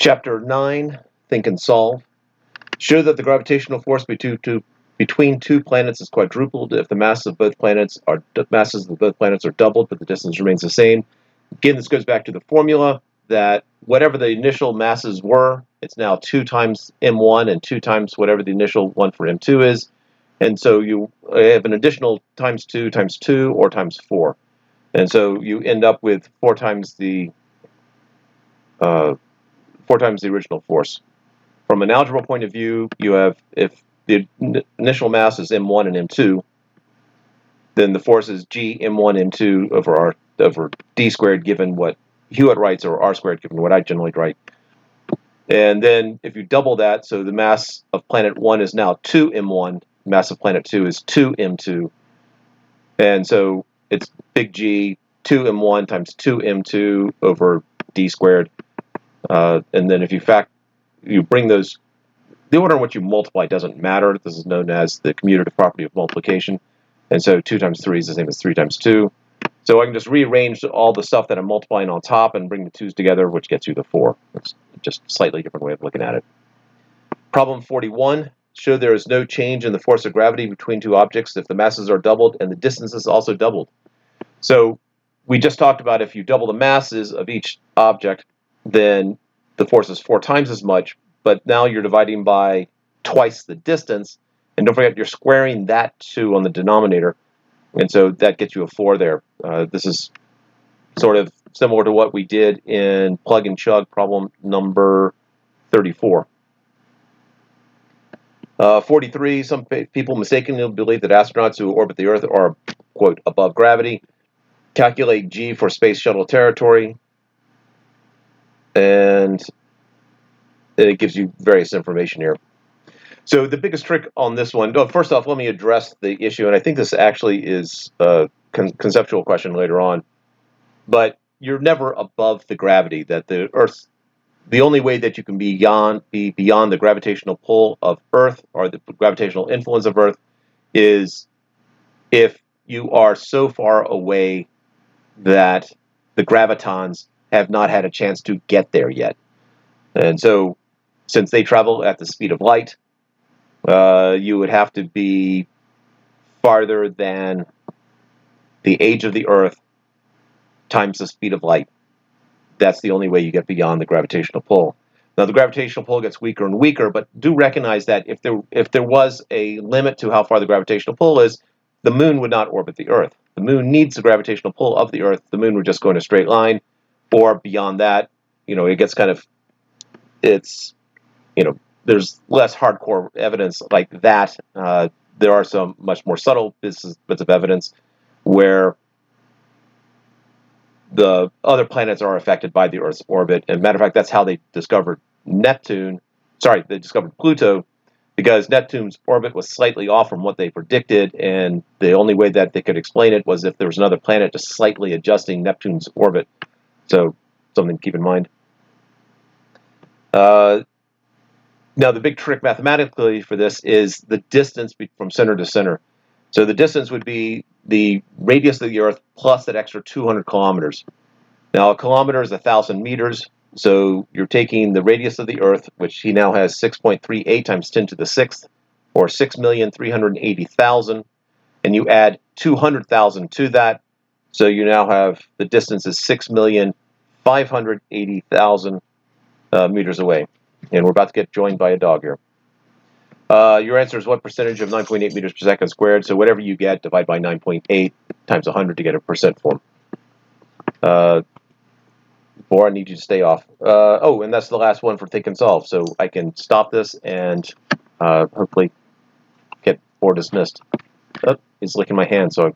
Chapter 9, Think and Solve. Show that the gravitational force between two planets is quadrupled if the masses of both planets are doubled, but the distance remains the same. Again, this goes back to the formula that whatever the initial masses were, it's now 2 times m1 and 2 times whatever the initial one for m2 is. And so you have an additional times 2 or times 4. And so you end up with 4 times the original force. From an algebra point of view, you have, if the initial mass is m1 and m2, then the force is g m1 m2 over d squared given what Hewitt writes, or r squared given what I generally write. And then if you double that, so the mass of planet 1 is now 2 m1, mass of planet 2 is 2 m2. And so it's big G 2 m1 times 2 m2 over d squared. And then if you bring those, the order in which you multiply doesn't matter. This is known as the commutative property of multiplication. And so 2 times 3 is the same as 3 times 2. So I can just rearrange all the stuff that I'm multiplying on top and bring the 2's together, which gets you the 4. It's just a slightly different way of looking at it. Problem 41. Show there is no change in the force of gravity between two objects if the masses are doubled and the distances also doubled. So we just talked about if you double the masses of each object, then the force is 4 times as much, but now you're dividing by twice the distance, and don't forget you're squaring that 2 on the denominator, and so that gets you a 4 there. This is sort of similar to what we did in plug and chug problem number 34. 43, some people mistakenly believe that astronauts who orbit the Earth are, quote, above gravity. Calculate G for space shuttle territory. And it gives you various information here. So the biggest trick on this one, first off, let me address the issue, and I think this actually is a conceptual question later on, but you're never above the gravity, that the Earth, the only way that you can be beyond the gravitational pull of Earth, or the gravitational influence of Earth, is if you are so far away that the gravitons have not had a chance to get there yet. And so, since they travel at the speed of light, you would have to be farther than the age of the Earth times the speed of light. That's the only way you get beyond the gravitational pull. Now, the gravitational pull gets weaker and weaker, but do recognize that if there was a limit to how far the gravitational pull is, the moon would not orbit the Earth. The moon needs the gravitational pull of the Earth. The moon would just go in a straight line, or beyond that, it gets kind of, there's less hardcore evidence like that. There are some much more subtle bits of evidence where the other planets are affected by the Earth's orbit. And matter of fact, that's how they discovered they discovered Pluto, because Neptune's orbit was slightly off from what they predicted, and the only way that they could explain it was if there was another planet just slightly adjusting Neptune's orbit. So, something to keep in mind. Now, the big trick mathematically for this is the distance from center to center. So the distance would be the radius of the Earth plus that extra 200 kilometers. Now, a kilometer is 1,000 meters. So you're taking the radius of the Earth, which he now has 6.38 times 10 to the 6th, or 6,380,000, and you add 200,000 to that. So you now have the distance is 6,580,000 meters away. And we're about to get joined by a dog here. Your answer is what percentage of 9.8 meters per second squared? So whatever you get, divide by 9.8 times 100 to get a percent form. Or I need you to stay off. And that's the last one for Think and Solve. So I can stop this and hopefully get 4 dismissed. Oh, he's licking my hand, so